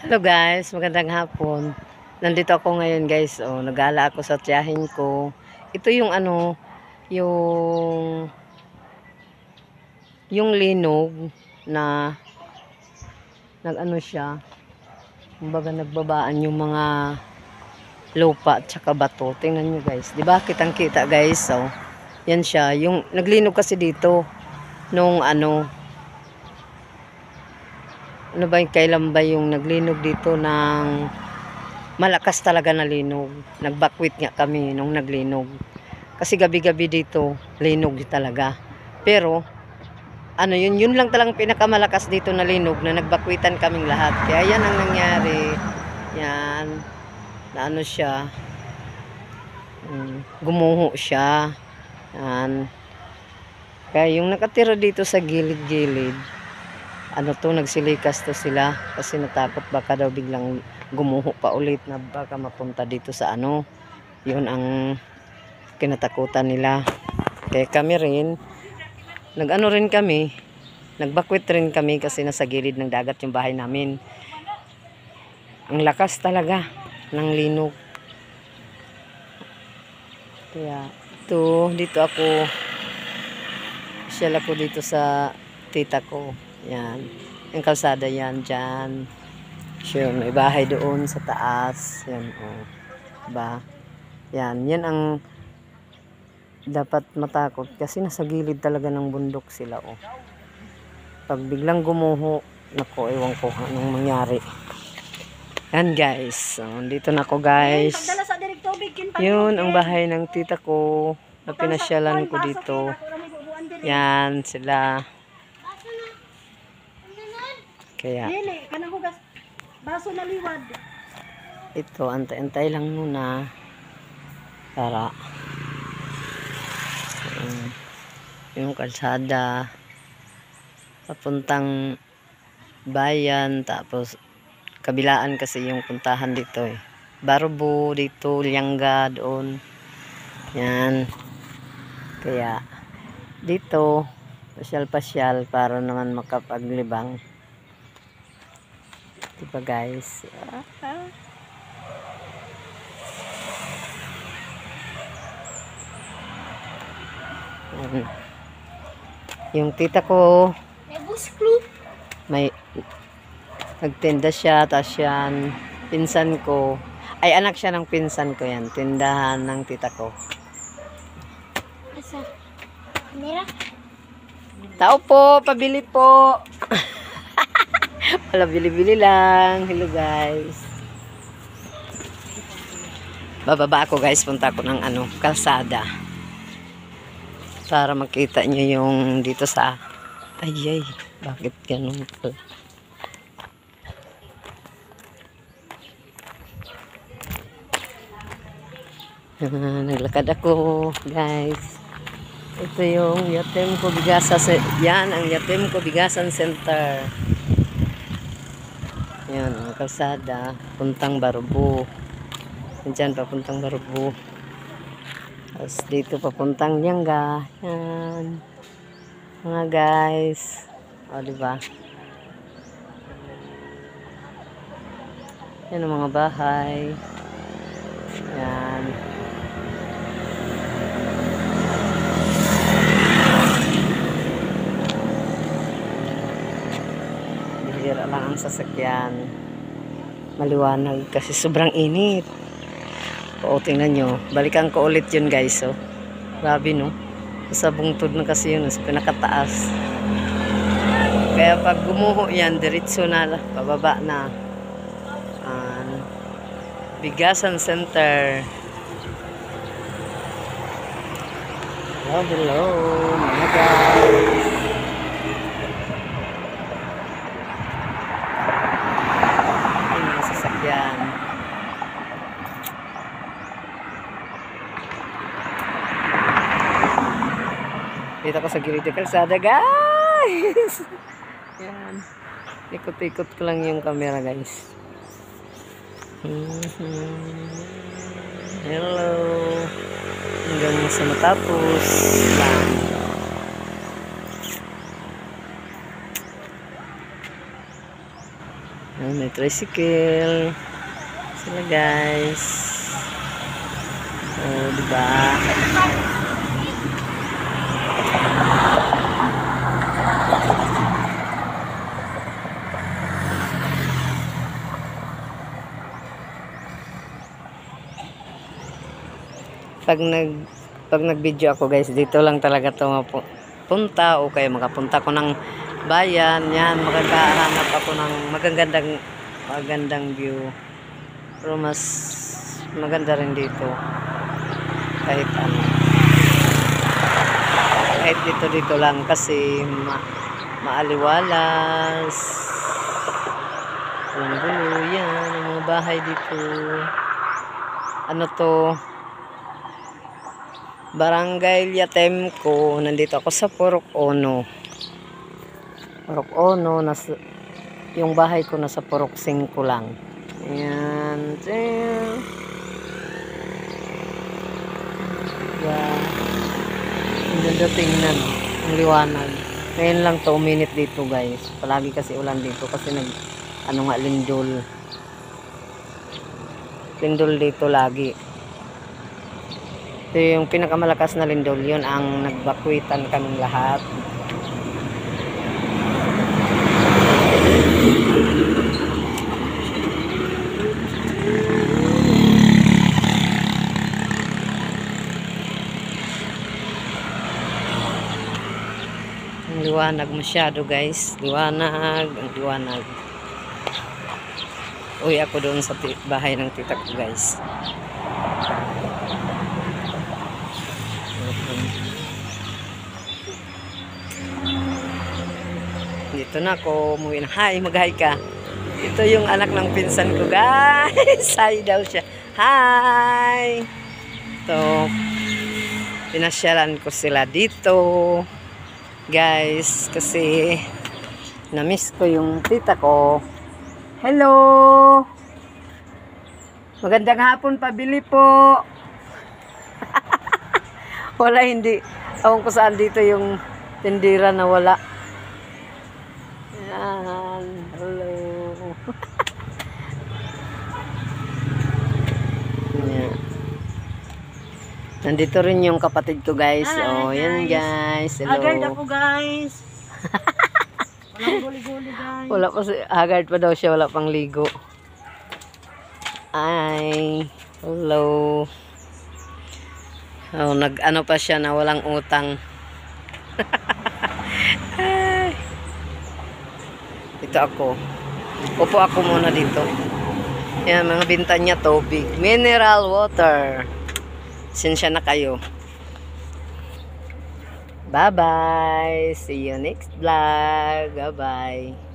Hello guys, magandang hapon. Nandito ako ngayon guys, nagala ako sa tiyahin ko. Ito yung yung linog na nag-ano siya, kumbaga nagbabaan yung mga lupa at saka bato. Tingnan nyo guys, 'di ba? Kitang-kita guys. Yan siya, yung naglinog kasi dito nung ano ba yung kailan ba yung naglinog dito ng malakas talaga na linog. Nagbakwit nga kami nung naglinog. Kasi gabi-gabi dito, linog talaga. Pero, yun lang talagang pinakamalakas dito na linog na nagbakwitan kaming lahat. Kaya yan ang nangyari. Yan. Na siya. Gumuho siya. Yan. Kaya yung nakatira dito sa gilid-gilid, nagsilikas to sila kasi natakot baka daw biglang gumuho pa ulit na baka mapunta dito sa yun ang kinatakutan nila. Kaya kami rin nagbakwit rin kami kasi nasa gilid ng dagat yung bahay namin. Ang lakas talaga ng linog. Kaya dito ako dito sa tita ko. Yan. Yung kalsada yan dyan. Sure, may bahay doon sa taas. Yan, diba? Yan. Yan ang dapat matakot. Kasi nasa gilid talaga ng bundok sila, Pag biglang gumuho, naku, ewan ko anong mangyari. Yan, guys. Dito na ako, guys. Yun, ang bahay ng tita ko. Na pinasyalan ko dito. Yan, sila. Kaya baso na liwad. Ito, antay-antay lang muna para yung kalsada papuntang bayan, tapos kabilaan kasi yung puntahan dito Barbo dito, Lianga doon. Yan. Kaya dito pasyal-pasyal para naman makapaglibang. Diba guys? Yung tita ko may nagtinda siya, tapos yan pinsan ko, ay anak siya ng pinsan ko, yan tindahan ng tita ko. Tao po, pabili po. Wala, bili-bili lang. Hello guys. Bababa ako guys, punta ako ng kalsada. Para makita nyo yung dito sa ay, bakit ganun po? Naglakad ako guys. Ito yung Yatem ko Bigasan. Yan ang Yatem ko Bigasan Center. Yan ang kalsada puntang Barbo. Diyan papuntang Barbo. Tapos dito papuntang Lianga. Yan. Mga guys. Diba? Yan ang mga bahay. Yan. Bihira lang ang sasakyan. Maliwanag kasi sobrang init. Tingnan nyo. Balikan ko ulit yun guys. Grabe no. Sa bungtod na kasi yun. Sa pinakataas. Kaya pag gumuho yan, diretso na. Pababa na. Bigasan Center. Hello. Mga guys. Yung mga sasakyan. Dito ako sa gilid ng kalsada guys. Yan. Ikot-ikot ko lang yung camera guys. Hello. Hanggang sa matapos lang. May tricycle. Sila guys. Oh, diba? Pag nag-video ako guys, dito lang talaga to punta o kaya makapunta ko ng bayan. Yan, makakahanap ako ng magandang view. Pero mas maganda rin dito. Kahit ano. Kahit dito lang kasi maaliwalas. Walang gulo. Yan, ang mga bahay dito. Ano to? Barangay Yatemco. Nandito ako sa Purok Ono. Purok Ono. Yung bahay ko nasa Purok 5 lang. Ayan. Yeah. Ang ganda tingnan. Ang liwanag. Ngayon lang 2 minutes dito guys. Palagi kasi ulan dito kasi lindol. Lindol dito lagi. So, yung pinakamalakas na lindol, yun ang nagbakwitan kaming lahat. Ang liwanag masyado guys. Liwanag, ang liwanag. Uy, ako doon sa bahay ng tita ko guys. Dito na ako, umuwi na. Hi, mag-hi ka. Ito yung anak ng pinsan ko, guys. Hi daw siya. Hi! Ito, pinasyalan ko sila dito. Guys, kasi na-miss ko yung tita ko. Hello! Magandang hapon, pabili po. Wala, hindi. Ewan ko saan dito yung tindira na wala. Yan. Hello. Yan. Nandito rin yung kapatid ko guys. Hi, oh, yan guys. Hello. Haggard ako guys. Walang guli-guli guys. Wala pa si haggard pa daw siya, wala pang ligo. Ay. Hello. Oh, nag-ano pa siya na walang utang. Ito ako. Upo ako muna dito. Yan, mga binta niya tubig. Mineral water. Sinsya na kayo. Bye-bye. See you next vlog. Bye-bye.